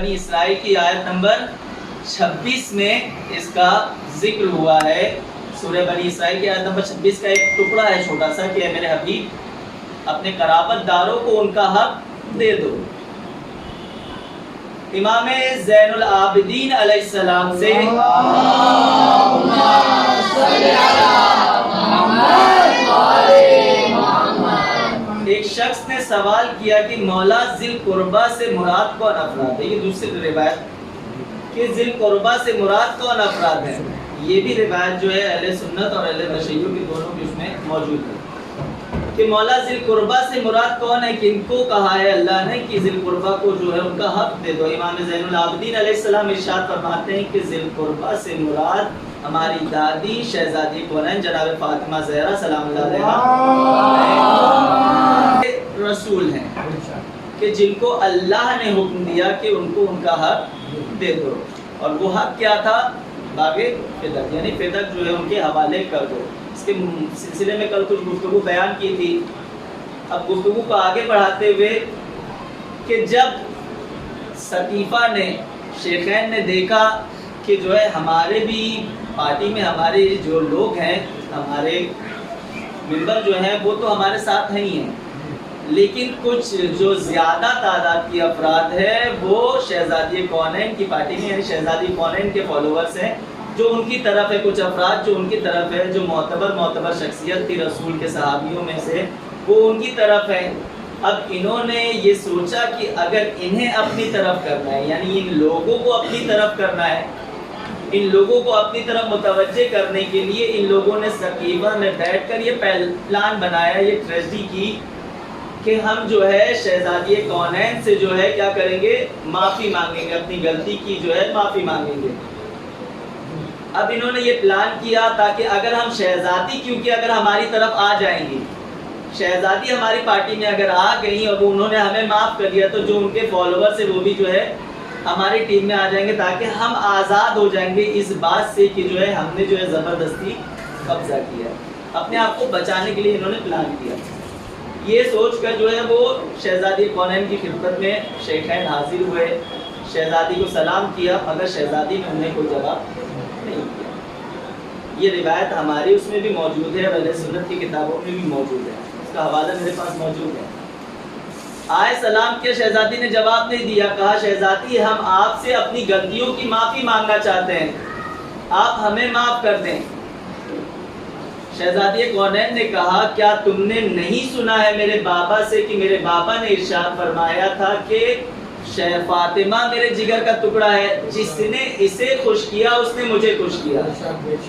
بنی اسرائیل کی آیت نمبر 26 میں اس کا ذکر ہوا ہے. سورہ بنی اسرائیل کی آیت نمبر 26 کا ایک ٹکڑا ہے چھوٹا سا کہ اے میرے حبیب اپنے قرابت داروں کو ان کا حق دے دو. امام زین العابدین علیہ السلام سے ایک شخص نے سوال کیا کہ مولا ذی القربہ سے مراد کون افراد ہے. یہ دوسری روایت کہ ذی القربہ سے مراد کون افراد ہے. یہ بھی روایت جو ہے اہل سنت اور اہل تشیع کی دونوں کی اس میں موجود ہے کہ مولا ذی القربہ سے مراد کون ہے. کن کو کہا ہے اللہ نے کہ ذی القربہ کو جو ہے ان کا حق دے دو. امام زین العابدین علیہ السلام ارشاد فرماتے ہیں کہ ذی القربہ سے مراد ہماری دادی شہزادی کونین جناب فاطمہ زہرا سلام اللہ علیہا رسول ہیں کہ جن کو اللہ نے حکم دیا کہ ان کو ان کا حق دے دو. اور وہ حق کیا تھا؟ باغ فدق، یعنی فدق جو ہے ان کے حوالے کر دو. اس کے سلسلے میں کل کچھ گفتگو بیان کی تھی. اب گفتگو کو آگے بڑھاتے ہوئے کہ جب سقیفہ نے شیخین نے دیکھا کہ جو ہے ہمارے بھی پارٹی میں ہمارے جو لوگ ہیں ہمارے ممبر جو ہیں وہ تو ہمارے ساتھ ہی ہیں، لیکن کچھ جو زیادہ تعداد کی افراد ہے وہ شہزادی کونین کی پارٹی میں، یعنی شہزادی کونین کے فالوورز ہیں جو ان کی طرف ہے. کچھ افراد جو ان کی طرف ہے، جو معتبر شخصیت تھی رسول کے صحابیوں میں سے، وہ ان کی طرف ہے. اب انہوں نے یہ سوچا کہ اگر انہیں اپنی طرف کرنا ہے، یعنی ان لوگوں کو اپنی طرف کرنا ہے، ان لوگوں کو اپنی طرف متوجہ کرنے کے لیے ان لوگوں نے سقیفہ میں بیٹھ کر یہ پلان بنایا، یہ ٹریجڈی کی کہ ہم جو ہے شہزادی کونین سے جو ہے کیا کریں گے، معافی مانگیں گے، اپنی غلطی کی جو ہے معافی مانگیں گے. اب انہوں نے یہ پلان کیا تاکہ اگر ہم شہزادی، کیونکہ اگر ہماری طرف آ جائیں گی، شہزادی ہماری پارٹی میں اگر آ گئی اور انہوں نے ہمیں معاف کر دیا تو جو ان کے فالوورز ہیں وہ بھی جو ہے ہماری ٹیم میں آ جائیں گے، تاکہ ہم آزاد ہو جائیں گے اس بات سے کہ جو ہے ہم نے جو ہے زبردستی قبضہ کیا. اپنے آپ کو بچانے کے لیے انہوں نے پلان کیا. یہ سوچ کر جو ہے وہ شہزادی کونین کی خدمت میں شیخین حاضر ہوئے، شہزادی کو سلام کیا، مگر شہزادی نے انہیں کوئی جواب نہیں کیا. یہ روایت ہماری اس میں بھی موجود ہے اور اہل سنت کی کتابوں میں بھی موجود ہے. اس کا حوالہ میرے پاس موجود ہے. آئے سلام کیا، شہزادی نے جواب نہیں دیا. کہا شہزادی ہم آپ سے اپنی غلطیوں کی معافی مانگنا چاہتے ہیں، آپ ہمیں معاف کر دیں. شہزادی کونین نے کہا کیا تم نے نہیں سنا ہے میرے بابا سے کہ میرے بابا نے ارشاد فرمایا تھا کہ فاطمہ میرے جگر کا ٹکڑا ہے، جس نے اسے خوش کیا اس نے مجھے خوش کیا،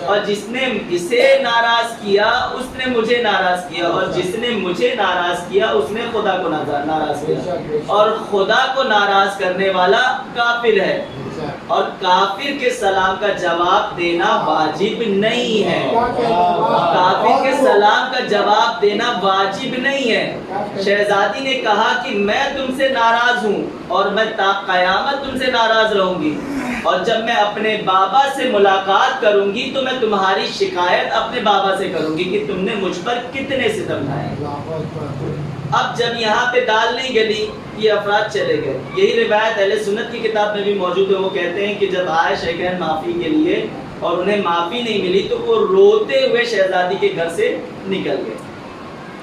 اور جس نے اسے ناراض کیا اس نے مجھے ناراض کیا، اور جس نے مجھے ناراض کیا اس نے خدا کو ناراض کیا، اور خدا کو ناراض کرنے والا کافر ہے، اور کافر کے سلام کا جواب دینا واجب نہیں ہے. کافر کے سلام کا جواب دینا واجب نہیں ہے. شہزادی نے کہا کہ میں تم سے ناراض ہوں اور میں تا قیامت تم سے ناراض رہوں گی، اور جب میں اپنے بابا سے ملاقات کروں گی تو میں تمہاری شکایت اپنے بابا سے کروں گی کہ تم نے مجھ پر کتنے ستم ڈھائے. اب جب یہاں پہ دال نہیں گلی یہ افراد چلے گئے. یہی روایت اہل سنت کی کتاب میں بھی موجود ہے. وہ کہتے ہیں کہ جب آئے شیخین معافی کے لیے اور انہیں معافی نہیں ملی تو وہ روتے ہوئے شہزادی کے گھر سے نکل گئے،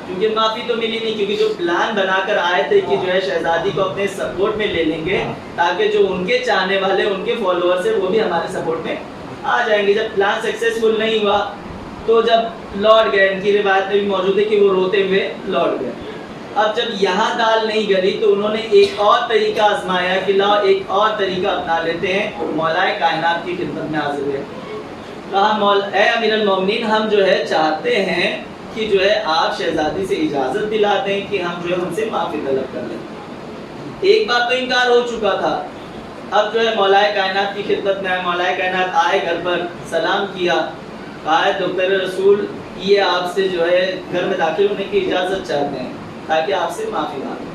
کیونکہ معافی تو ملی نہیں، کیونکہ جو پلان بنا کر آئے تھے کہ جو ہے شہزادی کو اپنے سپورٹ میں لے لیں گے تاکہ جو ان کے چاہنے والے ان کے فالوورز ہیں وہ بھی ہمارے سپورٹ میں آ جائیں گے. جب پلان سکسیسفل نہیں ہوا تو جب لوٹ گئے، ان کی روایت میں بھی موجود ہے کہ وہ روتے ہوئے لوٹ گئے. اب جب یہاں دال نہیں گلی تو انہوں نے ایک اور طریقہ آزمایا کہ لاؤ ایک اور طریقہ اپنا لیتے ہیں. مولائے کائنات کی خدمت میں حاضر ہوئے. کہا اے امیر المومنین ہم جو ہے چاہتے ہیں کہ جو ہے آپ شہزادی سے اجازت دلا دیں کہ ہم جو ہے ان سے معافی طلب کر لیں. ایک بات تو انکار ہو چکا تھا. اب جو ہے مولائے کائنات کی خدمت میں آئے. مولائے کائنات آئے گھر پر، سلام کیا، کہا دختر رسول یہ آپ سے جو ہے گھر میں داخل ہونے کی اجازت چاہتے ہیں تاکہ آپ سے معافی مانگیں.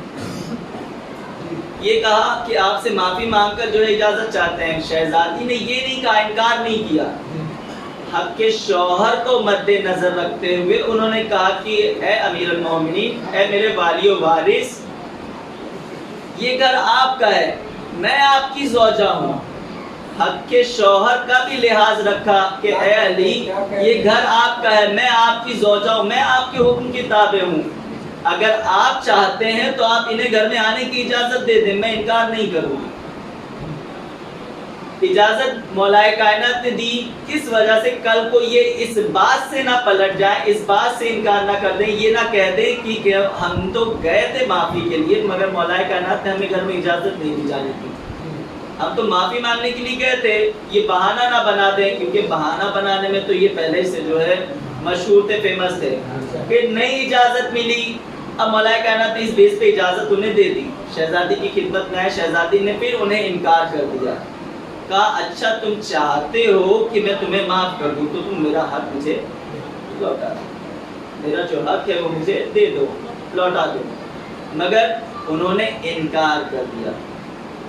یہ کہا کہ آپ سے معافی مانگ کر جو ہے اجازت چاہتے ہیں. شہزادی نے یہ نہیں کہا، انکار نہیں کیا. حق کے شوہر کو مد نظر رکھتے ہوئے انہوں نے کہا کہ اے امیر المومنین، اے میرے والی و وارث، یہ گھر آپ کا ہے، میں آپ کی زوجہ ہوں. حق کے شوہر کا بھی لحاظ رکھا کہ اے علی یہ گھر آپ کا ہے, میں آپ کی زوجہ ہوں, میں آپ کے حکم کی تابع ہوں. اگر آپ چاہتے ہیں تو آپ انہیں گھر میں آنے کی اجازت دے دیں, میں انکار نہیں کروں گی. اجازت مولائے کائنات نے دی, کس وجہ سے کل کو یہ اس بات سے نہ پلٹ جائیں, اس بات سے انکار نہ کر دیں, یہ نہ کہہ دیں کہ ہم تو گئے تھے معافی کے لیے مگر مولائے کائنات نے ہمیں گھر میں اجازت نہیں دی جانے کی, ہم تو معافی مانگنے کے لیے گئے تھے. یہ بہانہ نہ بنا دیں, کیونکہ بہانہ بنانے میں تو یہ پہلے سے جو ہے مشہور تھے, فیمس تھے کہ نہیں اجازت ملی. اب مولائے کائنات نے اس بیس پہ اجازت انہیں دے دی, شہزادی کی خدمت میں آئے, شہزادی نے پھر انہیں انکار کر دیا, کہا اچھا تم چاہتے ہو کہ میں تمہیں معاف کر دوں تو تم میرا حق مجھے لوٹا دو, میرا جو حق ہے وہ مجھے دے دو, لوٹا دو. مگر انہوں نے انکار کر دیا.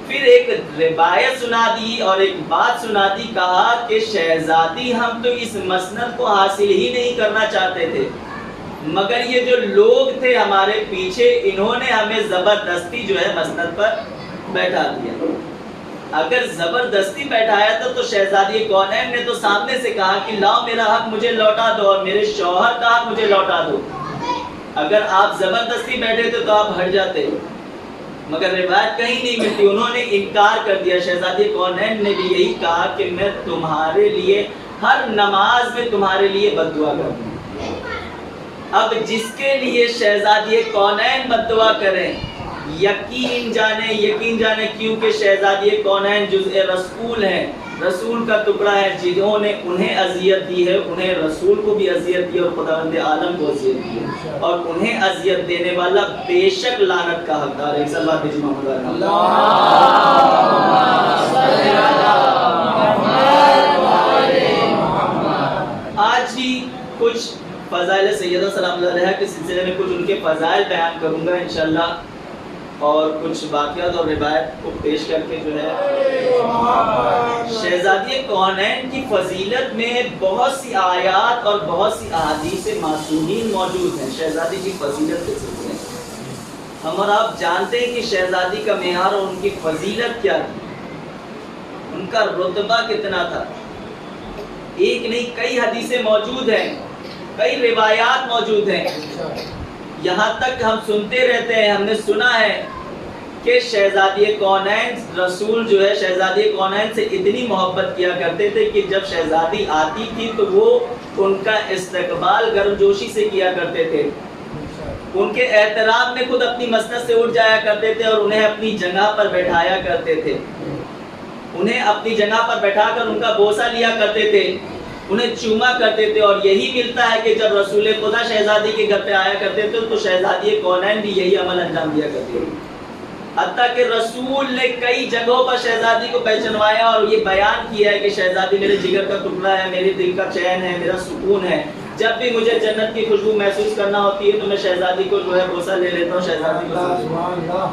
پھر ایک روایت سنا دی اور ایک بات سنا دی, کہا کہ شہزادی ہم تو اس مسند کو حاصل ہی نہیں کرنا چاہتے تھے, مگر یہ جو لوگ تھے ہمارے پیچھے انہوں نے ہمیں زبردستی جو ہے مسند پر بیٹھا دیا. اگر زبردستی بیٹھایا تھا تو شہزادی کونین نے تو سامنے سے کہا کہ لاؤ میرا حق مجھے لوٹا دو اور میرے شوہر کا حق مجھے لوٹا دو. اگر آپ زبردستی بیٹھے تھے تو آپ ہٹ جاتے, مگر روایت کہیں نہیں ملتی, انہوں نے انکار کر دیا. شہزادی کونین نے بھی یہی کہا کہ میں تمہارے لیے ہر نماز میں تمہارے لیے بد دعا کروں. اب جس کے لیے شہزادی کونین بد دعا کریں, یقین جانے کیونکہ شہزادی کونین جزء رسول ہیں, رسول کا ٹکڑا ہے, جنہوں نے انہیں اذیت دی ہے انہیں رسول کو بھی اذیت دی اور خداوند عالم کو اذیت دی ہے, اور انہیں اذیت دینے والا بے شک لعنت کا حقدار ہے. صلی اللہ علیہ وسلم. آج ہی کچھ فضائل سیدہ سلام اللہ علیہا کے سلسلے میں کچھ ان کے فضائل بیان کروں گا انشاءاللہ, اور کچھ واقعات اور روایت کو پیش کر کے جو ہے شہزادی کونین کی فضیلت میں بہت سی آیات اور بہت سی احادیث معصومین موجود ہیں. شہزادی کی فضیلت کے سلسلے ہم اور آپ جانتے ہیں کہ شہزادی کا معیار اور ان کی فضیلت کیا تھی, ان کا رتبہ کتنا تھا. ایک نہیں کئی حدیثیں موجود ہیں, کئی روایات موجود ہیں. یہاں تک ہم سنتے رہتے ہیں, ہم نے سنا ہے کہ شہزادی کونین رسول جو ہے شہزادی کونین سے اتنی محبت کیا کرتے تھے کہ جب شہزادی آتی تھی تو وہ ان کا استقبال گرمجوشی سے کیا کرتے تھے. ان کے احترام میں خود اپنی مسند سے اٹھ جایا کرتے تھے اور انہیں اپنی جگہ پر بیٹھایا کرتے تھے, انہیں اپنی جگہ پر بیٹھا کر ان کا بوسہ لیا کرتے تھے, انہیں چوما کرتے تھے. اور یہی ملتا ہے کہ جب رسول خدا شہزادی کے گھر پہ آیا کرتے تھے تو شہزادی کونین بھی یہی عمل انجام دیا کرتے تھے. حتیٰ کہ رسول نے کئی جگہوں پر شہزادی کو پہچنوایا اور یہ بیان کیا ہے کہ شہزادی میرے جگر کا ٹکڑا ہے, میرے دل کا چین ہے, میرا سکون ہے. جب بھی مجھے جنت کی خوشبو محسوس کرنا ہوتی ہے تو میں شہزادی کو جو ہے بوسہ لے لیتا ہوں, شہزادی کو.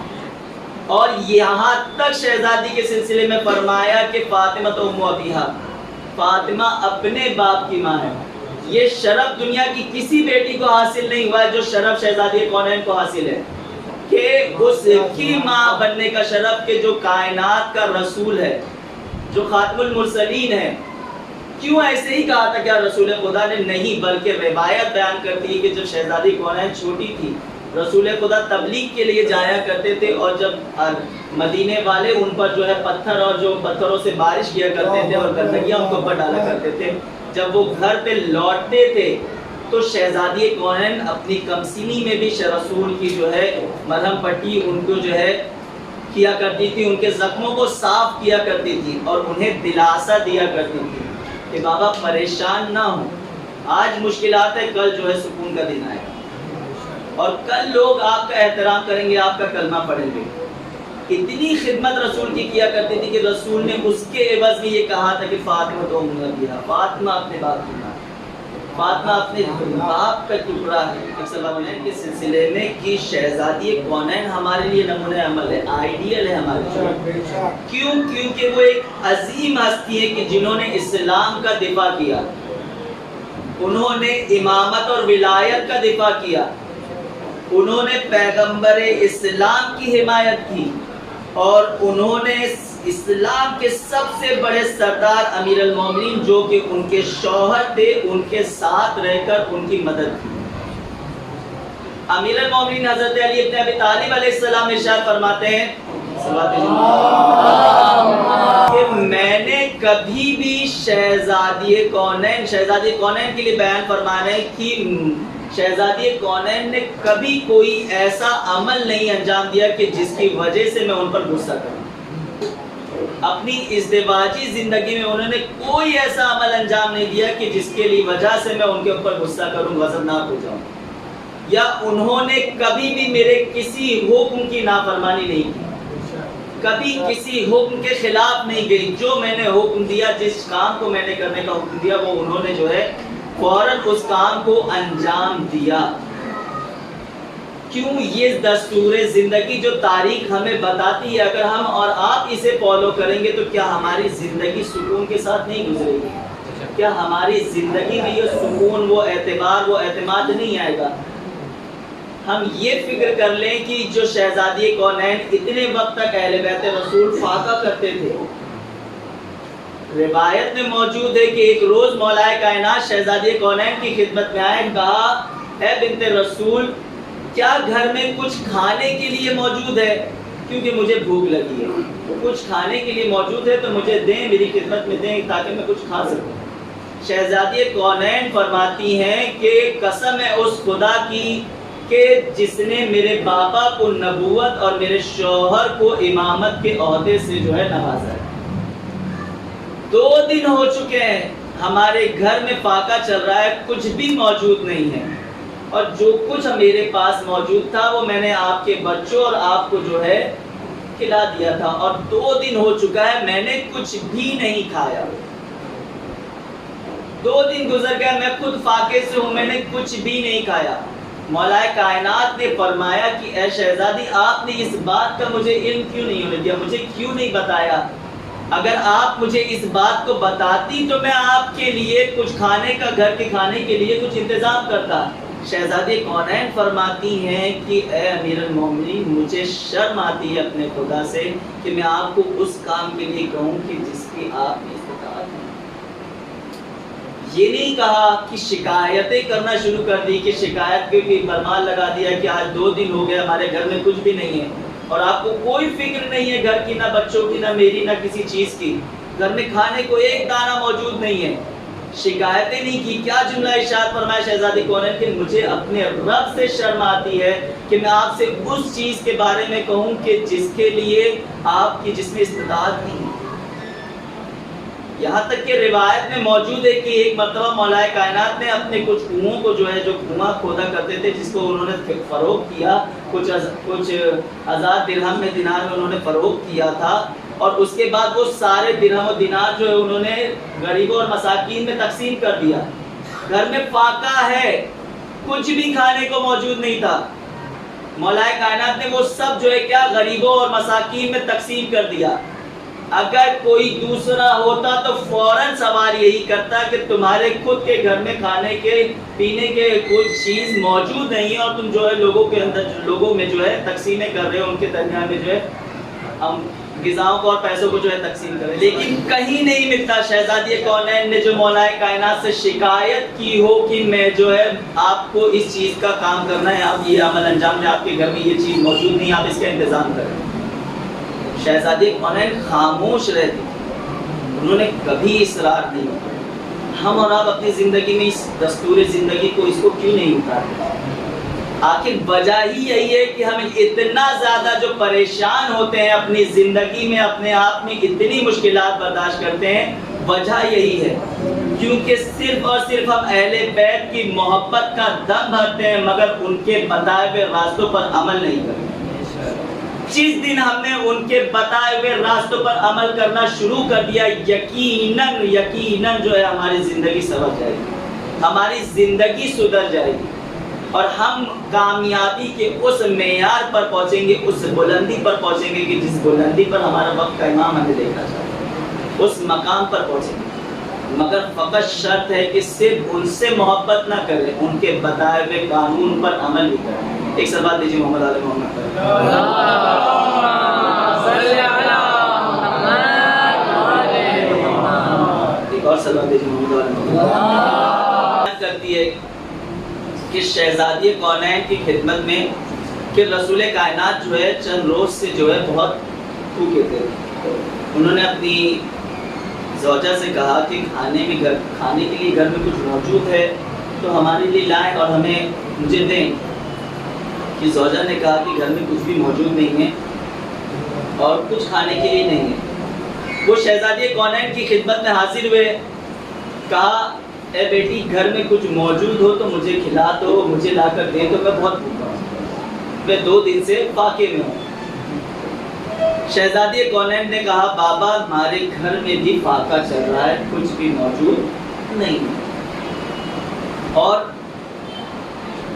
اور یہاں تک شہزادی کے سلسلے میں فرمایا کہ فاطمہ تو ام ابیہا, فاطمہ اپنے باپ کی ماں ہے. یہ شرف دنیا کی کسی بیٹی کو حاصل نہیں ہوا ہے جو شرف شہزادی کونین کو حاصل ہے, کہ اس کی ماں بننے کا شرف, کہ جو کائنات کا رسول ہے, جو خاتم المرسلین ہے. کیوں ایسے ہی کہا تھا کیا رسول خدا نے؟ نہیں, بلکہ روایت بیان کرتی ہے کہ جب شہزادی کونین چھوٹی تھی رسول خدا تبلیغ کے لیے جایا کرتے تھے, اور جب مدینے والے ان پر جو ہے پتھر اور جو پتھروں سے بارش کیا کرتے تھے اور گندگیاں ان کو اوپر ڈالا کرتے تھے, جب وہ گھر پہ لوٹتے تھے تو شہزادی کونین اپنی کمسینی میں بھی رسول کی جو ہے مرہم پٹی ان کو جو ہے کیا کرتی تھی, ان کے زخموں کو صاف کیا کرتی تھی اور انہیں دلاسا دیا کرتی تھی کہ بابا پریشان نہ ہو, آج مشکلات ہے, کل جو ہے سکون کا دن آئے گا, اور کل لوگ آپ کا احترام کریں گے, آپ کا کلمہ پڑھیں گے. اتنی خدمت رسول کی کیا کرتی تھی کہ رسول نے اس کے عوض میں یہ کہا تھا کہ فاطمہ تو ام ابیہا, فاطمہ اپنے باپ کی ماں, فاطمہ اپنے باپ کا ٹکڑا ہے. صلی اللہ علیہ وسلم کے سلسلے میں کہ شہزادی کونین ہمارے لیے نمونہ عمل ہے, آئیڈیل ہے ہمارے لیے. کیوں؟ کیونکہ وہ ایک عظیم ہستی ہے کہ جنہوں نے اسلام کا دفاع کیا, انہوں نے امامت اور ولایت کا دفاع کیا, انہوں نے پیغمبر اسلام کی حمایت کی, اور انہوں نے اسلام کے سب سے بڑے سردار امیر المومنین جو کہ ان کے شوہر تھے ان کے ساتھ رہ کر ان کی مدد کی. امیر المومنین حضرت علی ابن ابی طالب علیہ السلام ارشاد فرماتے ہیں کہ میں نے کبھی بھی شہزادی کونین کے لیے بیان فرمانا ہے کہ شہزادی کونین نے کبھی کوئی ایسا عمل نہیں انجام دیا کہ جس کی وجہ سے میں ان پر غصہ کروں. اپنی ازدواجی زندگی میں انہوں نے کوئی ایسا عمل انجام نہیں دیا کہ جس کے لیے وجہ سے میں ان کے اوپر غصہ کروں, غضبناک ہو جاؤں, یا انہوں نے کبھی بھی میرے کسی حکم کی نافرمانی نہیں کی, کبھی کسی حکم کے خلاف نہیں گئی. جو میں نے حکم دیا, جس کام کو میں نے کرنے کا حکم دیا, وہ انہوں نے جو ہے فوراً اس کام کو انجام دیا. کیوں؟ یہ دستور زندگی جو تاریخ ہمیں بتاتی ہے, اگر ہم اور آپ اسے فالو کریں گے تو کیا ہماری زندگی سکون کے ساتھ نہیں گزرے گی؟ کیا ہماری زندگی میں یہ سکون, وہ اعتبار, وہ اعتماد نہیں آئے گا؟ ہم یہ فکر کر لیں کہ جو شہزادی کونین اتنے وقت تک اہل بیت رسول فاقہ کرتے تھے. روایت میں موجود ہے کہ ایک روز مولا کائنات شہزادی کونین کی خدمت میں آئے, کہا اے بنت رسول کیا گھر میں کچھ کھانے کے لیے موجود ہے, کیونکہ مجھے بھوک لگی ہے, کچھ کھانے کے لیے موجود ہے تو مجھے دیں, میری خدمت میں دیں تاکہ میں کچھ کھا سکوں. شہزادی کونین فرماتی ہیں کہ قسم ہے اس خدا کی کہ جس نے میرے باپا کو نبوت اور میرے شوہر کو امامت کے عہدے سے جو ہے نوازا ہے. 2 دن ہو چکے ہیں, ہمارے گھر میں فاقہ چل رہا ہے, کچھ بھی موجود نہیں ہے, اور جو کچھ میرے پاس موجود تھا وہ میں نے آپ کے بچوں اور آپ کو جو ہے کھلا دیا تھا, اور 2 دن ہو چکا ہے میں نے کچھ بھی نہیں کھایا. 2 دن گزر گئے, میں خود فاقے سے ہوں, میں نے کچھ بھی نہیں کھایا. مولا کائنات نے فرمایا کہ اے شہزادی آپ نے اس بات کا مجھے علم کیوں نہیں ہونے دیا, مجھے کیوں نہیں بتایا؟ اگر آپ مجھے اس بات کو بتاتی تو میں آپ کے لیے کچھ کھانے کا, گھر کے کھانے کے لیے کچھ انتظام کرتا. شہزادی کونین فرماتی ہیں کہ اے امیر المومنین مجھے شرم آتی ہے اپنے خدا سے کہ میں آپ کو اس کام کے لیے کہوں کہ جس کی آپ نے استطاعت ہے. یہ نہیں کہا کہ شکایتیں کرنا شروع کر دی, کہ شکایت کے برمان لگا دیا کہ آج 2 دن ہو گئے ہمارے گھر میں کچھ بھی نہیں ہے, اور آپ کو کوئی فکر نہیں ہے گھر کی, نہ بچوں کی, نہ میری, نہ کسی چیز کی, گھر میں کھانے کو ایک دانہ موجود نہیں ہے. شکایتیں نہیں کی. کیا جملہ ارشاد فرمایا شہزادی کونین کہ مجھے اپنے رب سے شرم آتی ہے کہ میں آپ سے اس چیز کے بارے میں کہوں کہ جس کے لیے آپ کی جس میں استطاعت نہیں. یہاں تک کہ روایت میں موجود ہے کہ ایک مرتبہ مولا کائنات نے اپنے کچھ کنوؤں کو جو ہے, جو کنواں کھودا کرتے تھے جس کو انہوں نے فروخت کیا, کچھ 1000 درہم میں دینار میں انہوں نے فروخت کیا تھا, اور اس کے بعد وہ سارے درہم و دینار جو ہے انہوں نے غریبوں اور مساکین میں تقسیم کر دیا. گھر میں فاقہ ہے, کچھ بھی کھانے کو موجود نہیں تھا. مولا کائنات نے وہ سب جو ہے کیا غریبوں اور مساکین میں تقسیم کر دیا. اگر کوئی دوسرا ہوتا تو فوراً سوال یہی کرتا کہ تمہارے خود کے گھر میں کھانے کے پینے کے کوئی چیز موجود نہیں ہے, اور تم جو ہے لوگوں کے اندر, لوگوں میں جو ہے تقسیمیں کر رہے ہو, ان کے درمیان میں جو ہے ہم غذاؤں کو اور پیسوں کو جو ہے تقسیم کریں. لیکن کہیں نہیں ملتا. شہزادی کونین نے جو مولا کائنات سے شکایت کی ہو کہ میں جو ہے آپ کو اس چیز کا کام کرنا ہے, آپ یہ عمل انجام میں, آپ کے گھر میں یہ چیز موجود نہیں, آپ اس کا انتظام کریں. شہزادی کونین خاموش رہتی, انہوں نے کبھی اصرار نہیں کیا. ہم اور آپ اپنی زندگی میں اس دستور زندگی کو, اس کو کیوں نہیں اتارتے؟ آخر وجہ ہی یہی ہے کہ ہم اتنا زیادہ جو پریشان ہوتے ہیں اپنی زندگی میں, اپنے آپ میں اتنی مشکلات برداشت کرتے ہیں, وجہ یہی ہے کیونکہ صرف اور صرف ہم اہل بیت کی محبت کا دم بھرتے ہیں مگر ان کے بتائے ہوئے راستوں پر عمل نہیں کرتے. جس دن ہم نے ان کے بتائے ہوئے راستوں پر عمل کرنا شروع کر دیا, یقیناً جو ہے ہماری زندگی سنور جائے گی, ہماری زندگی سدھر جائے گی, اور ہم کامیابی کے اس معیار پر پہنچیں گے, اس بلندی پر پہنچیں گے کہ جس بلندی پر ہمارا وقت کا امام ہمیں دیکھنا چاہتا ہے, اس مقام پر پہنچیں گے. مگر فقط شرط ہے کہ صرف ان سے محبت نہ کریں, ان کے بتائے ہوئے قانون پر عمل بھی کریں. ایک سر بات دیجیے محمد علی محمد. ایک اور صلوات بھیجیں محمد کرتی ہے کہ شہزادی کونین کی خدمت میں کہ رسول کائنات جو ہے چند روز سے جو ہے بہت بھوکے تھے. انہوں نے اپنی زوجہ سے کہا کہ کھانے کے لیے گھر میں کچھ موجود ہے تو ہمارے لیے لائیں اور ہمیں مجھے دیں. کہ زوجہ نے کہا کہ گھر میں کچھ بھی موجود نہیں ہے اور کچھ کھانے کے لیے نہیں ہے. وہ شہزادی کونین کی خدمت میں حاضر ہوئے, کہا اے بیٹی گھر میں کچھ موجود ہو تو مجھے کھلا دو, مجھے لا کر دے دو, میں بہت بھوکا ہوں, میں 2 دن سے فاقے میں ہوں. شہزادی کونین نے کہا بابا ہمارے گھر میں بھی فاقہ چل رہا ہے, کچھ بھی موجود نہیں ہے. اور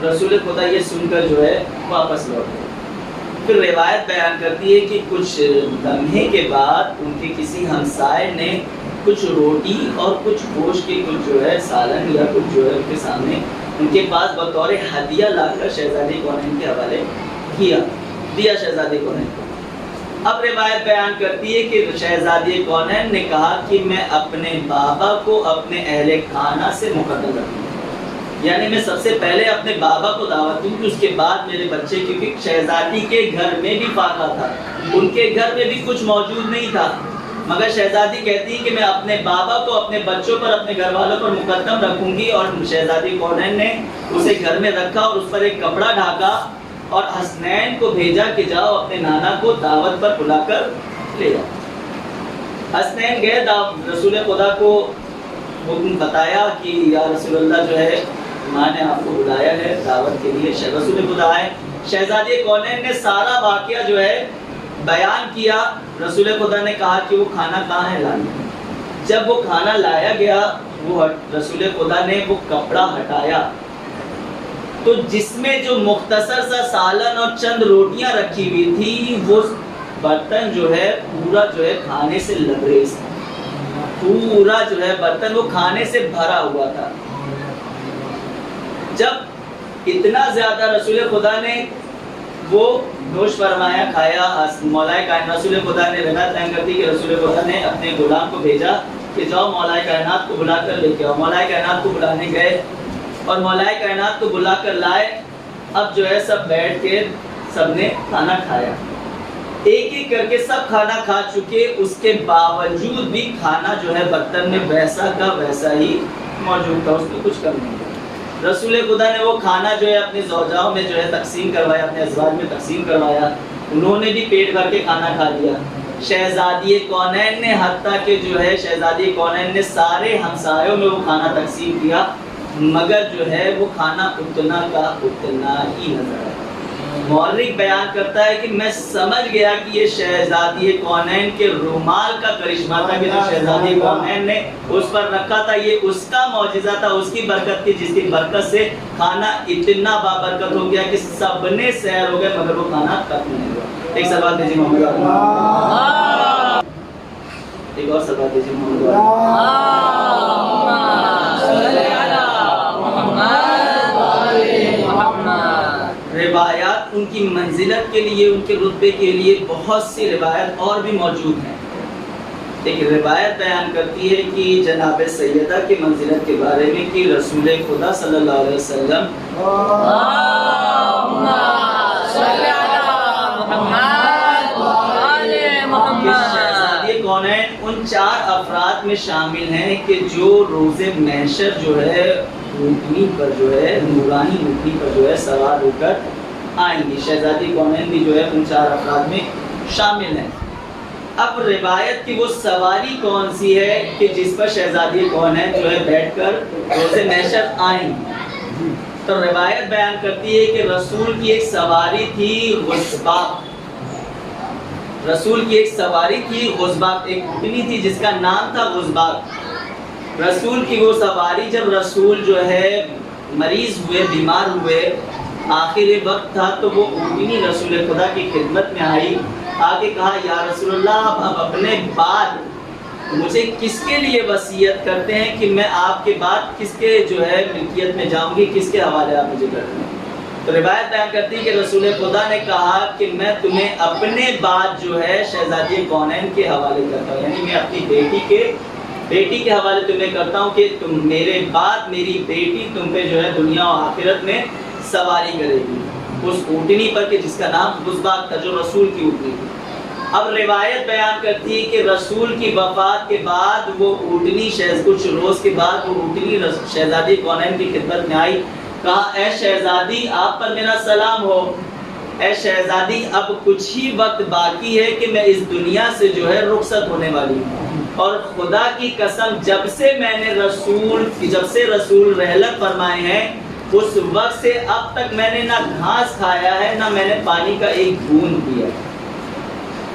رسول خدا یہ سن کر جو ہے واپس لوٹ گئے. پھر روایت بیان کرتی ہے کہ کچھ لمحے کے بعد ان کے کسی ہمسائے نے کچھ روٹی اور کچھ گوشت کے کچھ جو ہے سالن یا کچھ جو ہے ان کے سامنے ان کے پاس بطور ہدیہ لا کر شہزادی کونین کے حوالے دیا شہزادی کونین کو. اب روایت بیان کرتی ہے کہ شہزادی کونین نے کہا کہ میں اپنے بابا کو اپنے اہل خانہ سے مقدم رکھوں, یعنی میں سب سے پہلے اپنے بابا کو دعوت دوں کہ اس کے بعد میرے بچے, کیونکہ شہزادی کے گھر میں بھی فاقہ تھا, ان کے گھر میں بھی کچھ موجود نہیں تھا, مگر شہزادی کہتی ہے کہ میں اپنے بابا کو اپنے بچوں پر اپنے گھر والوں پر مقدم رکھوں گی. اور شہزادی کونین نے اسے گھر میں رکھا اور اس پر ایک کپڑا ڈھانکا اور حسنین کو بھیجا کہ جاؤ اپنے نانا کو دعوت پر بلا کر لے جاؤ. حسنین گئے, رسول خدا کو حکم بتایا کہ یا رسول اللہ جو ہے ماں نے آپ کو بلایا ہے دعوت کے لیے. رسول خدا آئے, شہزادی کونین نے سارا واقعہ جو ہے بیان کیا. رسول خدا نے کہا کہ وہ کھانا کہاں ہے لانا. جب وہ کھانا لایا گیا وہ رسول خدا نے وہ کپڑا ہٹایا تو جس میں جو مختصر سا سالن اور چند روٹیاں رکھی ہوئی تھی وہ برتن جو ہے پورا جو ہے کھانے سے لبریز تھا, پورا جو ہے برتن وہ کھانے سے بھرا ہوا تھا. جب اتنا زیادہ رسول خدا نے وہ نوش فرمایا, کھایا, مولا کائنات رسول خدا نے روایت بیان کرتی کہ رسول خدا نے اپنے غلام کو بھیجا کہ جاؤ مولا کائنات کو بلا کر لے کے آؤ. مولا کائنات کو بلانے گئے اور مولا کائنات کو بلا کر لائے. اب جو ہے سب بیٹھ کے سب نے کھانا کھایا, ایک ایک کر کے سب کھانا کھا چکے, اس کے باوجود بھی کھانا جو ہے برتن میں ویسا کا ویسا ہی موجود تھا, اس میں کچھ کم نہیں تھا. رسول خدا نے وہ کھانا جو ہے اپنے زوجاؤں میں جو ہے تقسیم کروایا, اپنے ازواج میں تقسیم کروایا, انہوں نے بھی پیٹ بھر کے کھانا کھا لیا. شہزادی کونین نے حتیٰ کہ جو ہے شہزادی کونین نے سارے ہمسایوں میں وہ کھانا تقسیم کیا, مگر جو ہے وہ کھانا اتنا کا اتنا ہی نظر آیا. مورخ بیان کرتا ہے کہ میں سمجھ گیا کہ یہ شہزادی کونین کے رومال کا کرشمہ تھا کہ جو شہزادی کونین نے اس پر رکھا تھا, یہ اس کا معجزہ تھا, اس کی برکت تھی, جس کی برکت سے کھانا اتنا بابرکت ہو گیا کہ سب نے سیر ہو گئے مگر وہ کھانا ختم نہیں ہوا. ایک سوال دیجیے محمد, ایک اور سوال دیجیے محمد. روایات ان کی منزلت کے لیے, ان کے رتبے کے لیے بہت سی روایت اور بھی موجود ہیں. ایک روایت بیان کرتی ہے کہ جناب سیدہ کی منزلت کے بارے میں کہ رسول خدا صلی اللہ علیہ وسلم شہزادی کونین ان 4 افراد میں شامل ہیں کہ جو روز محشر جو ہے اونٹنی پر جو ہے نورانی اونٹنی پر جو ہے سوار ہو کر آئیں گی. شہزادی کونین بھی جو ہے ان 4 افراد میں شامل ہیں. اب روایت کی وہ سواری کون سی ہے کہ جس پر شہزادی کونین جو ہے بیٹھ کر روز محشر آئیں گی؟ تو روایت بیان کرتی ہے کہ رسول کی ایک سواری تھی غصباق. رسول کی ایک سواری تھی غصباق, ایک اونٹنی تھی جس کا نام تھا غصباق. رسول کی وہ سواری, جب رسول جو ہے مریض ہوئے, بیمار ہوئے, آخر وقت تھا, تو وہ اونٹنی رسول خدا کی خدمت میں آئی, آگے کہا یا رسول اللہ اب اپنے بعد مجھے کس کے لیے وصیت کرتے ہیں کہ میں آپ کے بعد کس کے جو ہے ملکیت میں جاؤں گی, کس کے حوالے آپ مجھے کرتے ہیں. تو روایت بیان کرتی ہے کہ رسول خدا نے کہا کہ میں تمہیں اپنے بعد جو ہے شہزادی کونین کے حوالے کرتا ہوں، یعنی میں اپنی بیٹی کے حوالے تمہیں کرتا ہوں کہ تم میرے بعد میری بیٹی تم پہ جو ہے دنیا و آخرت میں سواری کرے گی، اس اونٹنی پر کہ جس کا نام بزباق تھا، جو رسول کی اونٹنی تھی۔ اب روایت بیان کرتی ہے کہ رسول کی وفات کے بعد وہ اونٹنی کچھ روز کے بعد وہ اونٹنی شہزادی کونین کی خدمت میں آئی، کہا اے شہزادی آپ پر میرا سلام ہو، اے شہزادی اب کچھ ہی وقت باقی ہے کہ میں اس دنیا سے جو ہے رخصت ہونے والی ہوں، اور خدا کی قسم جب سے رسول رحلت فرمائے ہیں اس وقت سے اب تک میں نے نہ گھاس کھایا ہے نہ میں نے پانی کا ایک بوند پیا ہے۔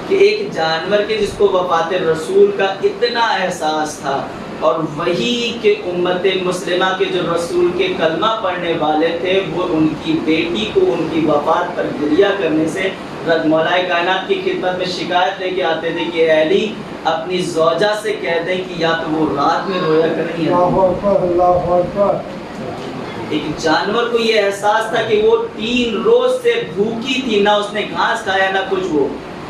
کہ ایک جانور کے جس کو وفات رسول کا اتنا احساس تھا، اور وہی کہ امت مسلمہ کے جو رسول کے کلمہ پڑھنے والے تھے وہ ان کی بیٹی کو ان کی وفات پر گریہ کرنے سے مولا کائنات کی خدمت میں شکایت لے کے آتے تھے کہ اے علی اپنی زوجہ سے کہہ دیں کہ یا تو وہ رات میں رویا کریں یا ایک جانور کو یہ احساس تھا کہ وہ 3 روز سے بھوکی تھی، نہ اس نے گھاس کھایا نہ کچھ وہ،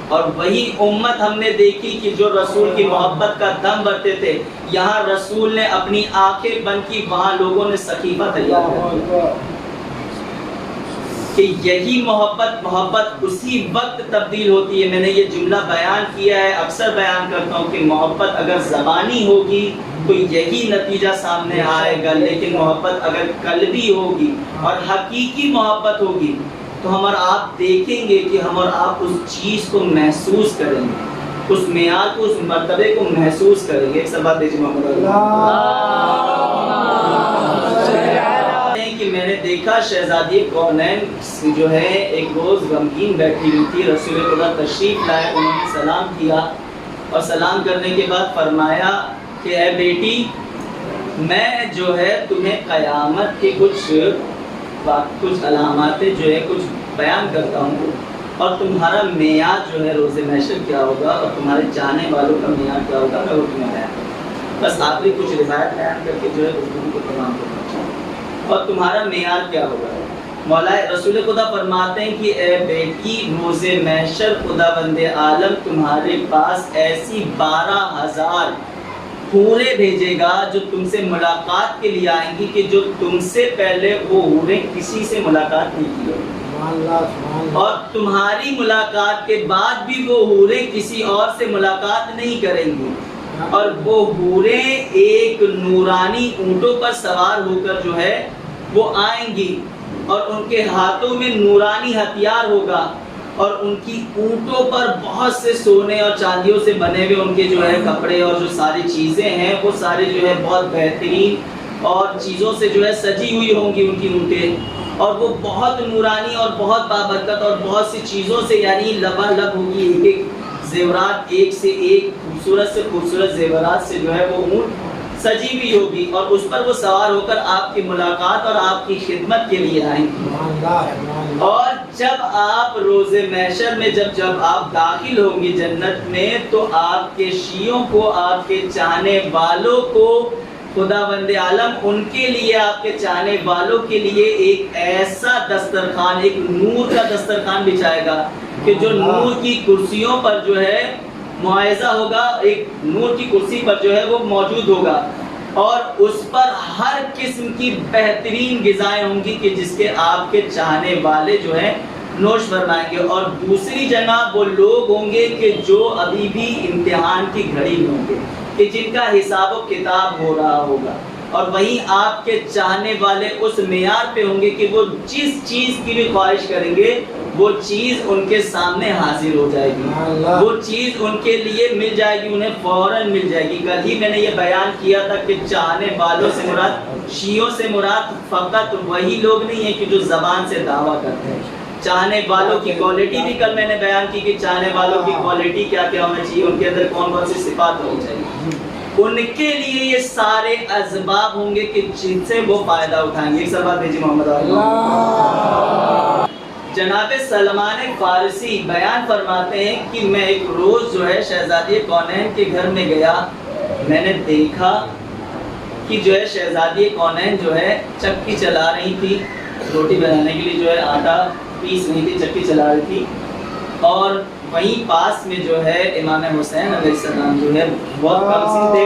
اور وہی امت ہم نے دیکھی کہ جو رسول کی محبت کا دم بھرتے تھے، یہاں رسول نے اپنی آنکھیں بند کی، وہاں لوگوں نے سقیفہ تیار کیا کہ یہی محبت اسی وقت تبدیل ہوتی ہے۔ میں نے یہ جملہ بیان کیا ہے، اکثر بیان کرتا ہوں کہ محبت اگر زبانی ہوگی تو یہی نتیجہ سامنے آئے گا، لیکن محبت اگر قلبی ہوگی اور حقیقی محبت ہوگی تو ہم اور آپ دیکھیں گے کہ ہم اور آپ اس چیز کو محسوس کریں گے، اس معیار کو، اس مرتبے کو محسوس کریں گے۔ ایک سب بات دیجیے محمد کہ میں نے دیکھا شہزادی کونین جو ہے ایک روز غمگین بیٹھی ہوئی تھی، رسول خدا تشریف لائے، انہوں نے سلام کیا اور سلام کرنے کے بعد فرمایا کہ اے بیٹی میں جو ہے تمہیں قیامت کے کچھ علامات جو ہے کچھ بیان کرتا ہوں، اور تمہارا معیار جو ہے روز محشر کیا ہوگا اور تمہارے چاہنے والوں کا معیار کیا ہوگا میں وہ تمہیں بیان کروں۔ بس آخری کچھ روایت بیان کر کے جو ہے گفتگو کو تمام کرنا اور تمہارا معیار کیا ہوگا۔ مولا رسول خدا فرماتے ہیں کہ اے بیٹی روز محشر خدا بند عالم تمہارے پاس ایسی 12,000 حوریں بھیجے گا جو تم سے ملاقات کے لیے آئیں گی کہ جو تم سے پہلے وہ حوریں کسی سے ملاقات نہیں کی ہوگی، اور تمہاری ملاقات کے بعد بھی وہ حوریں کسی اور سے ملاقات نہیں کریں گی، اور وہ حوریں ایک نورانی اونٹوں پر سوار ہو کر جو ہے وہ آئیں گی، اور ان کے ہاتھوں میں نورانی ہتھیار ہوگا، اور ان کی اونٹوں پر بہت سے سونے اور چاندیوں سے بنے ہوئے ان کے جو ہے کپڑے اور جو ساری چیزیں ہیں وہ سارے جو ہے بہت بہترین اور چیزوں سے جو ہے سجی ہوئی ہوں گی ان کی اونٹیں، اور وہ بہت نورانی اور بہت بابرکت اور بہت سی چیزوں سے یعنی لبالب ہوگی، ایک زیورات ایک سے ایک خوبصورت زیورات سے جو ہے وہ اونٹ سجی ہوئی ہوگی، اور اس پر وہ سوار ہو کر آپ کی ملاقات اور آپ کی خدمت کے لیے آئیں گے۔ اور جب آپ روز محشر میں جب آپ داخل ہوں گے جنت میں تو آپ کے شیعوں کو، آپ کے چاہنے والوں کو خدا بند عالم ان کے لیے، آپ کے چاہنے والوں کے لیے ایک ایسا دسترخوان، ایک نور کا دسترخوان بچھائے گا کہ جو نور کی کرسیوں پر جو ہے معاوضہ ہوگا، ایک نور کی کرسی پر جو ہے وہ موجود ہوگا، اور اس پر ہر قسم کی بہترین غذائیں ہوں گی کہ جس کے آپ کے چاہنے والے جو ہیں نوش فرمائیں گے، اور دوسری جگہ وہ لوگ ہوں گے کہ جو ابھی بھی امتحان کی گھڑی میں ہوں گے، کہ جن کا حساب و کتاب ہو رہا ہوگا، اور وہیں آپ کے چاہنے والے اس معیار پہ ہوں گے کہ وہ جس چیز کی بھی خواہش کریں گے وہ چیز ان کے سامنے حاضر ہو جائے گی، وہ چیز ان کے لیے مل جائے گی، انہیں فوراً مل جائے گی۔ کل ہی میں نے یہ بیان کیا تھا کہ چاہنے والوں سے مراد، شیعوں سے مراد فقط وہی لوگ نہیں ہیں کہ جو زبان سے دعویٰ کرتے ہیں، چاہنے والوں کی کوالٹی بھی کل میں نے بیان کی کہ چاہنے والوں کی کوالٹی کیا کیا ہونا چاہیے، ان کے اندر کون کون سی صفات ہونی چاہیے، ان کے لیے یہ سارے اسباب ہوں گے کہ جن سے وہ فائدہ اٹھائیں گے۔ ایک سب بات بھیجی محمد جناب سلمان فارسی بیان فرماتے ہیں کہ میں ایک روز جو ہے شہزادی کونین کے گھر میں گیا، میں نے دیکھا کہ جو ہے شہزادی کونین جو ہے چکی چلا رہی تھی، روٹی بنانے کے لیے جو ہے آٹا پیس رہی تھی، چکی چلا رہی تھی، اور وہیں پاس میں جو ہے امام حسین علیہ السلام جو ہے بہت کم سی تھے.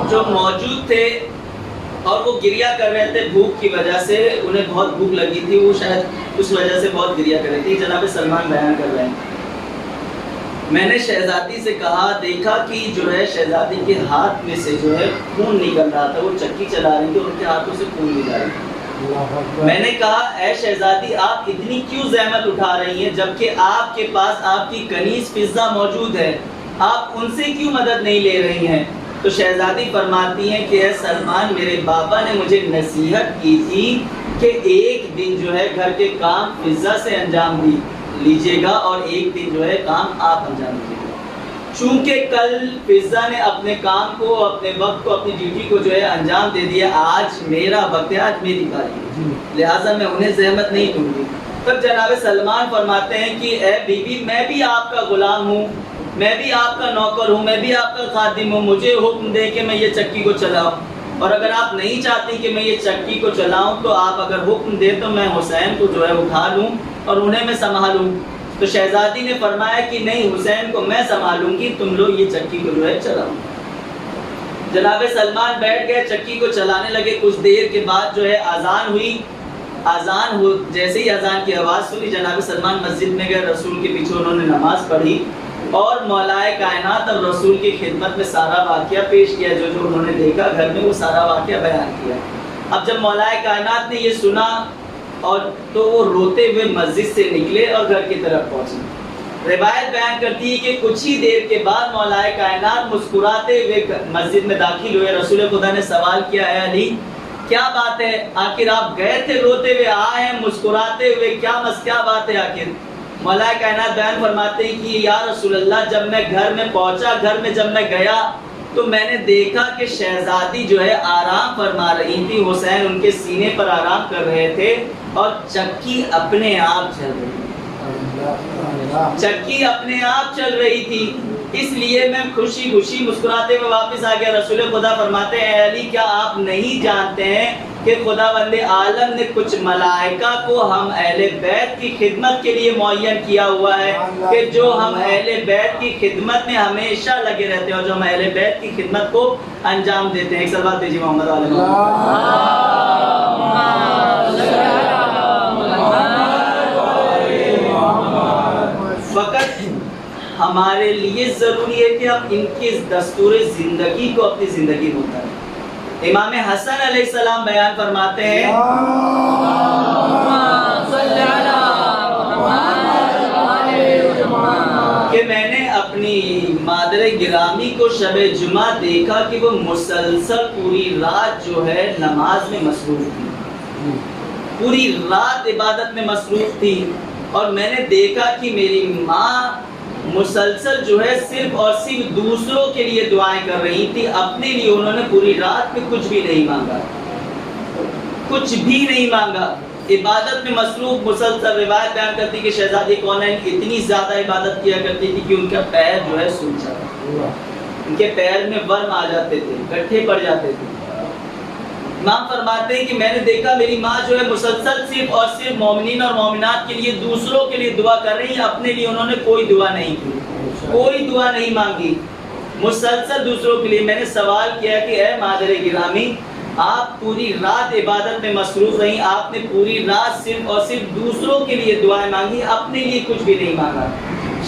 جو موجود تھے اور وہ گریا کر رہے تھے بھوک کی وجہ سے، انہیں بہت بھوک لگی تھی، وہ شاید اس وجہ سے بہت گریا کر رہی تھی. جناب سلمان بیان کر رہے ہیں، میں نے شہزادی سے کہا، دیکھا کہ جو ہے شہزادی کے ہاتھ میں سے جو ہے خون نکل رہا تھا، وہ چکی چلا رہی تھی، ان کے ہاتھوں سے خون نکل رہا تھا. میں نے کہا، اے شہزادی آپ اتنی کیوں زحمت اٹھا رہی ہیں جبکہ آپ کے پاس آپ کی کنیز فضہ موجود ہے، آپ ان سے کیوں مدد نہیں لے رہی ہیں؟ تو شہزادی فرماتی ہیں کہ اے سلمان، میرے بابا نے مجھے نصیحت کی تھی کہ ایک دن جو ہے گھر کے کام فضہ سے انجام لیجیے گا اور ایک دن جو ہے کام آپ انجام دیجیے گا. چونکہ کل فضہ نے اپنے کام کو، اپنے وقت کو، اپنی ڈیوٹی کو جو ہے انجام دے دیا، آج میرا وقت ہے، آج میری باری ہے، لہٰذا میں انہیں زحمت نہیں دوں گی. تب جناب سلمان فرماتے ہیں کہ اے بی بی، میں بھی آپ کا غلام ہوں، میں بھی آپ کا نوکر ہوں، میں بھی آپ کا خادم ہوں، مجھے حکم دے کہ میں یہ چکی کو چلاؤں، اور اگر آپ نہیں چاہتی کہ میں یہ چکی کو چلاؤں تو آپ اگر حکم دے تو میں حسین کو جو ہے اٹھا لوں اور انہیں میں سنبھالوں. تو شہزادی نے فرمایا کہ نہیں، حسین کو میں سنبھالوں گی، تم لوگ یہ چکی کو جو ہے چلاؤ. جناب سلمان بیٹھ گئے، چکی کو چلانے لگے. کچھ دیر کے بعد جو ہے اذان ہوئی. جیسے ہی اذان کی آواز سنی، جناب سلمان مسجد میں گئے، رسول کے پیچھے انہوں نے نماز پڑھی اور مولائے کائنات اور رسول کی خدمت میں سارا واقعہ پیش کیا، جو جو انہوں نے دیکھا گھر میں وہ سارا واقعہ بیان کیا. اب جب مولائے کائنات نے یہ سنا اور تو وہ روتے ہوئے مسجد سے نکلے اور گھر کی طرف پہنچے. روایت بیان کرتی ہے کہ کچھ ہی دیر کے بعد مولائے کائنات مسکراتے ہوئے مسجد میں داخل ہوئے. رسول خدا نے سوال کیا، اے علی کیا بات ہے، آخر آپ گئے تھے روتے ہوئے، آئے ہیں مسکراتے ہوئے، کیا بات ہے آخر؟ مولائے کائنات بیان فرماتے ہیں کہ یا رسول اللہ، جب میں گھر میں پہنچا، گھر میں جب میں گیا تو میں نے دیکھا کہ شہزادی جو ہے آرام فرما رہی تھی، حسین ان کے سینے پر آرام کر رہے تھے اور چکی اپنے آپ چل رہی تھی، چکی اپنے آپ چل رہی تھی. اس لیے میں خوشی خوشی مسکراتے ہوئے واپس آ گیا. رسول خدا فرماتے ہیں، اے علی کیا آپ نہیں جانتے ہیں کہ خداوند عالم نے کچھ ملائکہ کو ہم اہل بیت کی خدمت کے لیے معین کیا ہوا ہے کہ جو ہم اہل بیت کی خدمت میں ہمیشہ لگے رہتے ہیں اور جو ہم اہل بیت کی خدمت کو انجام دیتے ہیں. ایک صلوات دیجیے محمد علیہ فقط ہمارے لیے ضروری ہے کہ ہم ان کی دستور زندگی کو اپنی زندگی میں اتاریں. امام حسن علیہ السلام بیان فرماتے ہیں کہ میں نے اپنی مادر گرامی کو شب جمعہ دیکھا کہ وہ مسلسل پوری رات جو ہے نماز میں مصروف تھی، پوری رات عبادت میں مصروف تھی، اور میں نے دیکھا کہ میری ماں مسلسل جو ہے صرف اور صرف دوسروں کے لیے دعائیں کر رہی تھی، اپنے لیے انہوں نے پوری رات میں کچھ بھی نہیں مانگا، کچھ بھی نہیں مانگا، عبادت میں مصروف مسلسل. روایت بیان کرتی کہ شہزادی کونین اتنی زیادہ عبادت کیا کرتی تھی کہ ان کا پیر جو ہے سوکھ جاتا، ان کے پیر میں ورم آ جاتے تھے، گٹھے پڑ جاتے تھے. امام فرماتے ہیں کہ میں نے دیکھا میری ماں جو ہے مسلسل صرف اور صرف مومنین اور مومنات کے لیے، دوسروں کے لیے دعا کر رہی ہیں، اپنے لیے انہوں نے کوئی دعا نہیں کی، کوئی دعا نہیں مانگی، مسلسل دوسروں کے لیے. میں نے سوال کیا کہ اے مادر گرامی، آپ پوری رات عبادت میں مصروف رہی، آپ نے پوری رات صرف اور صرف دوسروں کے لیے دعائیں مانگی، اپنے لیے کچھ بھی نہیں مانگا.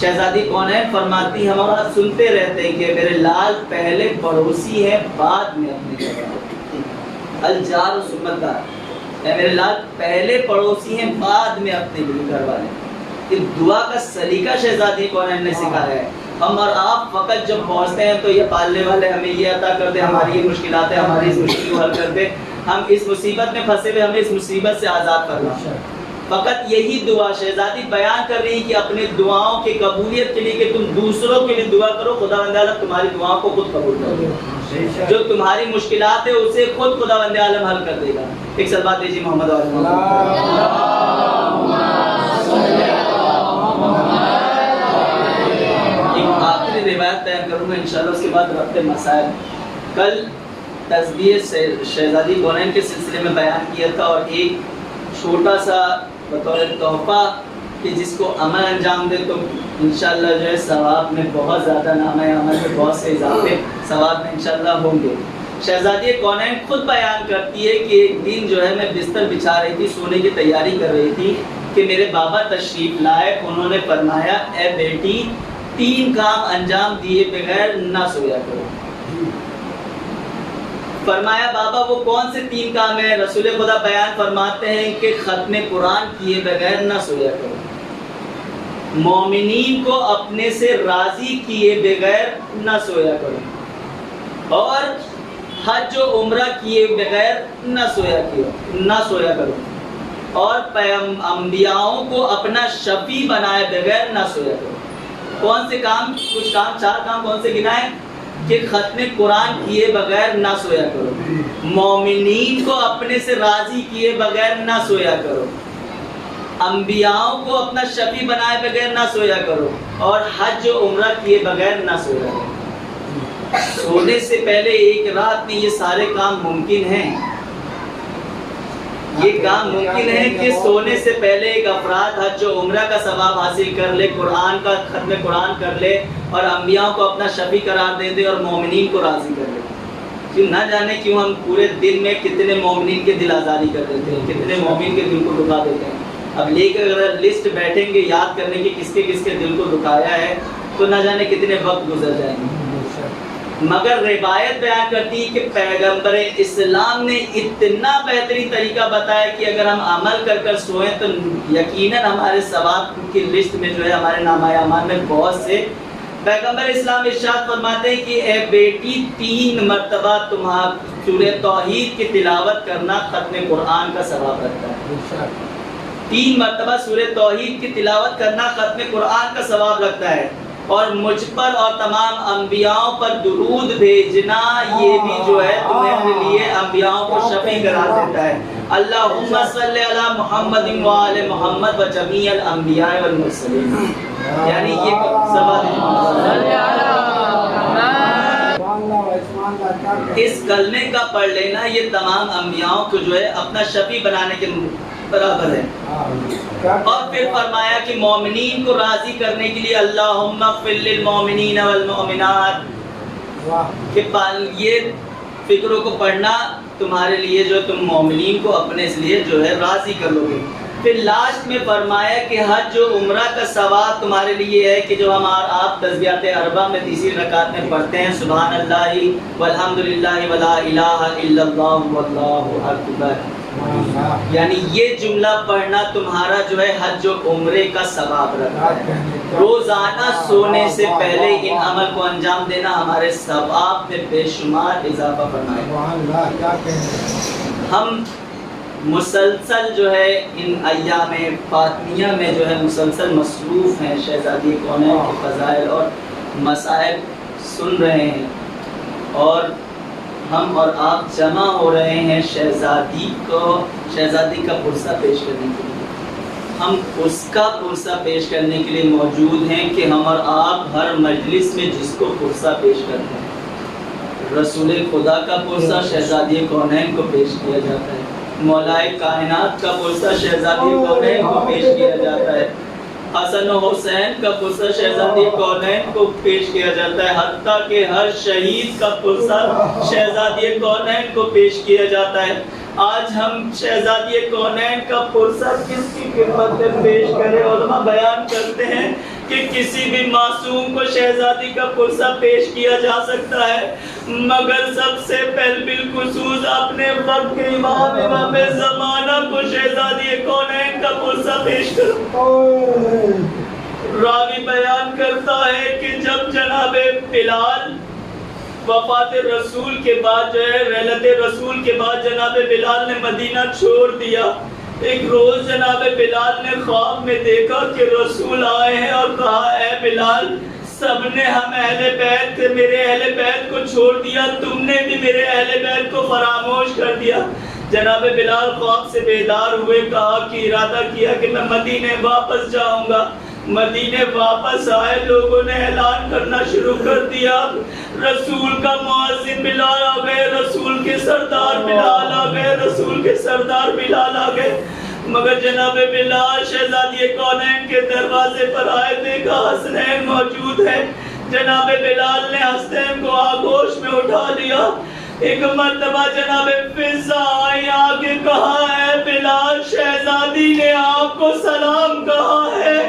شہزادی کونین فرماتی ہمارا سنتے رہتے ہیں کہ میرے لال پہلے پڑوسی ہے، بعد میں اپنے الجار و سمت دار، میرے لال پہلے پڑوسی ہیں، بعد میں اپنے لیے گھر والے. کہ دعا کا سلیقہ شہزادی کونین نے سکھایا ہے. ہم اور آپ فقط جب پہنچتے ہیں تو یہ پالنے والے ہمیں یہ عطا کر دے، ہماری یہ مشکلات ہیں، ہماری اس مشکل کو حل کر دے، ہم اس مصیبت میں پھنسے ہوئے، ہمیں اس مصیبت سے آزاد کرنا. فقط یہی دعا شہزادی بیان کر رہی کہ اپنے دعاؤں کی قبولیت کے لیے کہ تم دوسروں کے لیے دعا کرو، خداوند عالم تمہاری دعاؤں کو خود قبول کر لے گا، جو تمہاری مشکلات ہے اسے خود خداوند عالم حل کر دے گا۔ ایک صلوات دیجیے محمد علیہ ایک آخری روایت بیان کروں گا انشاءاللہ، اس کے بعد ربط مسائل۔ کل تسبیح شہزادی کونین کے سلسلے میں بیان کیا تھا، اور ایک چھوٹا سا بطور تحفہ کہ جس کو عمل انجام دے تو انشاءاللہ جو ہے ثواب میں بہت زیادہ، نامہ عمل میں بہت سے اضافے ثواب میں انشاءاللہ ہوں گے۔ شہزادی کونین خود بیان کرتی ہے کہ ایک دن جو ہے میں بستر بچھا رہی تھی، سونے کی تیاری کر رہی تھی کہ میرے بابا تشریف لائے۔ انہوں نے فرمایا اے بیٹی 3 کام انجام دیے بغیر نہ سویا کرو۔ فرمایا بابا وہ کون سے 3 کام ہیں؟ رسول خدا بیان فرماتے ہیں کہ ختم قرآن کیے بغیر نہ سویا کرو، مومنین کو اپنے سے راضی کیے بغیر نہ سویا کرو، اور حج و عمرہ کیے بغیر نہ سویا کرو، اور انبیاؤں کو اپنا شفیع بنائے بغیر نہ سویا کرو۔ کون سے کام؟ کچھ کام، 4 کام کون سے گنائے؟ کہ ختم قرآن کیے بغیر نہ سویا کرو، مومنین کو اپنے سے راضی کیے بغیر نہ سویا کرو، انبیاؤں کو اپنا شفیع بنائے بغیر نہ سویا کرو، اور حج و عمرہ کیے بغیر نہ سویا کرو۔ سونے سے پہلے ایک رات میں یہ سارے کام ممکن ہیں۔ یہ کام ممکن ہے کہ سونے سے پہلے ایک افراد حج و عمرہ کا ثواب حاصل کر لے، قرآن کا ختم قرآن کر لے، اور انبیاء کو اپنا شفیع قرار دے دے، اور مومنین کو راضی کر لے۔ کہ نہ جانے کیوں ہم پورے دن میں کتنے مومنین کے دل آزاری کر دیتے ہیں، کتنے مومن کے دل کو دکھا دیتے ہیں۔ اب لے کر اگر لسٹ بیٹھیں گے یاد کرنے کی کس کے دل کو دکھایا ہے تو نہ جانے کتنے وقت گزر جائیں گے۔ مگر روایت بیان کرتی ہے کہ پیغمبر اسلام نے اتنا بہترین طریقہ بتایا کہ اگر ہم عمل کر سوئیں تو یقیناً ہمارے ثواب کی لسٹ میں جو ہے ہمارے نامہ اعمال میں بہت سے۔ پیغمبر اسلام ارشاد فرماتے ہیں کہ اے بیٹی 3 مرتبہ تمہارا سورہ توحید کی تلاوت کرنا ختم قرآن کا ثواب رکھتا ہے۔ 3 مرتبہ سورہ توحید کی تلاوت کرنا ختم قرآن کا ثواب رکھتا ہے، اور مجھ پر اور تمام انبیاءوں پر درود بھیجنا یہ بھی جو ہے تمہارے لیے انبیاءوں کو شفیع قرار دیتا ہے۔ اللہم صلی علی محمد و آل محمد و جمیع الانبیاء والمرسلین، یعنی یہ اس کلمے کا پڑھ لینا یہ تمام انبیاءوں کو جو ہے اپنا شفیع بنانے کے برابر ہے۔ اور پھر فرمایا کہ مومنین کو راضی کرنے کے لیے اللہم اغفر للمؤمنین والمؤمنات، کہ یہ فکروں کو پڑھنا تمہارے لیے جو تم مومنین کو اپنے اس لیے جو ہے راضی کر لو گے۔ پھر لاسٹ میں فرمایا کہ حج و عمرہ کا ثواب تمہارے لیے ہے کہ جو آپ تسبیحات اربع میں تیسری رکعت میں پڑھتے ہیں سبحان اللہ والحمدللہ ولا الہ الا اللہ واللہ اکبر، یعنی یہ جملہ پڑھنا تمہارا جو ہے حج و عمرے کا ثواب رکھتا ہے۔ روزانہ سونے سے پہلے ان عمل کو انجام دینا ہمارے ثواب میں بے شمار اضافہ فرمائے۔ ہم مسلسل جو ہے ان ایام فاطمیہ میں جو ہے مسلسل مصروف ہیں، شہزادی کونین کے فضائل اور مسائل سن رہے ہیں، اور ہم اور آپ جمع ہو رہے ہیں شہزادی کا پرسہ پیش کرنے کے لیے۔ ہم اس کا پرسہ پیش کرنے کے لیے موجود ہیں کہ ہم اور آپ ہر مجلس میں جس کو پرسہ پیش کرتے ہیں، رسول خدا کا پرسہ شہزادی کونین کو پیش کیا جاتا ہے، مولائے کائنات کا پرسہ شہزادی کونین کو پیش کیا جاتا ہے، حسن و حسین کا پرسہ شہزادی کونین کو پیش کیا جاتا ہے، حتیٰ کہ ہر شہید کا پرسہ شہزادی کونین کو پیش کیا جاتا ہے۔ آج ہم شہزادی کونین کا پرسہ کس کی خدمت میں پیش کریں؟ علماء بیان کرتے ہیں کہ کسی بھی معصوم کو شہزادی کا پرسہ پیش کیا جا سکتا ہے، مگر سب سے پہلے بالخصوص اپنے وقت کے امام زمانہ کو شہزادی کونین کا پرسہ پیش کرو۔ راوی بیان کرتا ہے کہ جب جناب بلال وفات رسول کے بعد جو ہے رحلت رسول کے بعد جناب بلال نے مدینہ چھوڑ دیا، ایک روز جناب بلال نے خواب میں دیکھا کہ رسول آئے ہیں اور کہا اے بلال سب نے ہم اہل بیت تھے، میرے اہل بیت کو چھوڑ دیا، تم نے بھی میرے اہل بیت کو فراموش کر دیا۔ جناب بلال خواب سے بیدار ہوئے، کہا کہ ارادہ کیا کہ میں مدینے واپس جاؤں گا۔ مدینے واپس آئے، لوگوں نے اعلان کرنا شروع کر دیا رسول کا مؤذن بلال آ گئے، رسول کے سردار بلال آ گئے، رسول کے سردار بلال آ گئے۔ مگر جناب بلال شہزادی کونین کے دروازے پر آئے، دیکھا حسنین موجود ہے۔ جناب بلال نے حسنین کو آغوش میں اٹھا لیا۔ ایک مرتبہ جناب فضہ آئی، آگے کہا ہے بلال شہزادی نے آپ کو سلام کہا ہے،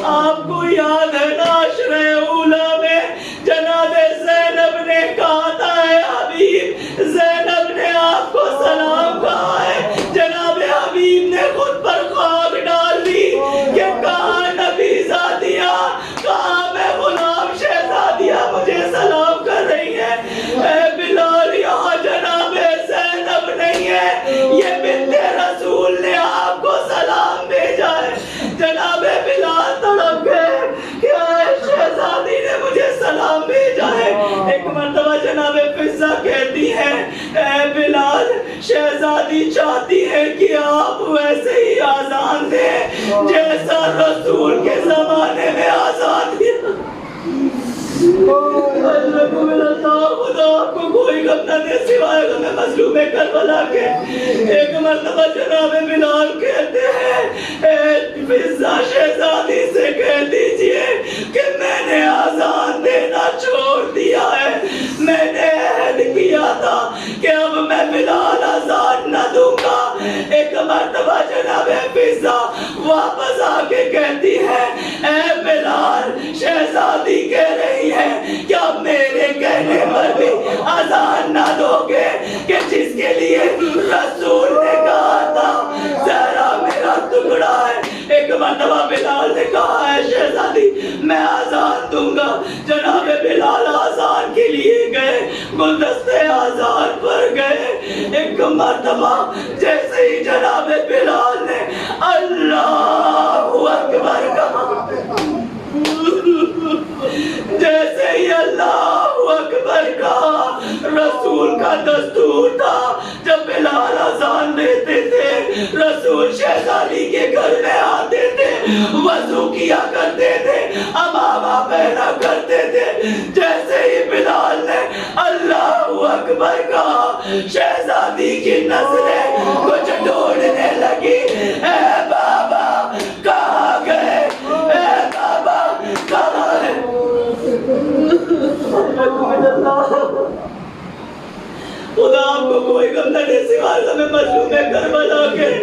آپ کو یاد ہے ناشرہ اولا میں جناب زینب نے کہا تھا اے حبیب، زینب نے آپ کو سلام کہا ہے۔ جناب حبیب نے خود پر خاک ڈال دی کہ کہاں نبی زادیہ، کہاں میں غلام شہزادیہ مجھے سلام کر رہی ہے۔ اے بلال یہاں جناب زینب نہیں ہے، یہ بنت رسول نے آپ کو سلام بھیجا ہے۔ جناب بلال تڑپ گئے کہ اے شہزادی نے مجھے سلام بھیجا ہے۔ ایک مرتبہ جناب فضہ کہتی ہے اے بلال شہزادی چاہتی ہے کہ آپ ویسے ہی آزان دیں جیسا رسول کے زمانے میں آزان دیا۔ اللہ کو ملتا خدا آپ کو کوئی غم نہ دے سوائے غم مظلوم کربلا کے۔ ایک مرتبہ جناب بلال کہتے ہیں اے فضہ شہزادی سے کہہ دیجئے کہ میں نے آزان دینا چھوڑ دیا ہے، میں نے عہد کیا تھا کہ اب میں بلال آزان نہ دوں گا۔ ایک مرتبہ جناب فضہ واپس آ کے کہتی ہے اے بلال شہزادی کہہ رہی ہے کہ اب میرے کہنے پر بھی آزان نہ دو گے کہ جس کے لیے رسول نے کہا تھا زہرا میرا ٹکڑا ہے۔ ایک مرتبہ بلال نے کہا ہے شہزادی میں آزان دوں گا۔ جناب بلال آزان کے لیے گئے، گلدستے آزان پر گئے۔ ایک مرتبہ جیسے ہی جناب بلال نے اللہ اکبر کہا، جیسے ہی اللہ اکبر کہا، رسول کا دستور تھا جب بلال اذان دیتے تھے رسول شہزادی کے گھر میں آتے تھے، وضو کیا کرتے تھے، امامہ پہنا کرتے تھے۔ جیسے ہی بلال نے اللہ اکبر کہا، شہزادی کی نظریں کچھ ڈھونڈنے لگی، اے بابا کہاں گئے، اے بابا کہاں ہے؟ خدا آپ کو کوئی غم نہ دے سوائے غم مظلوم کربلا کے۔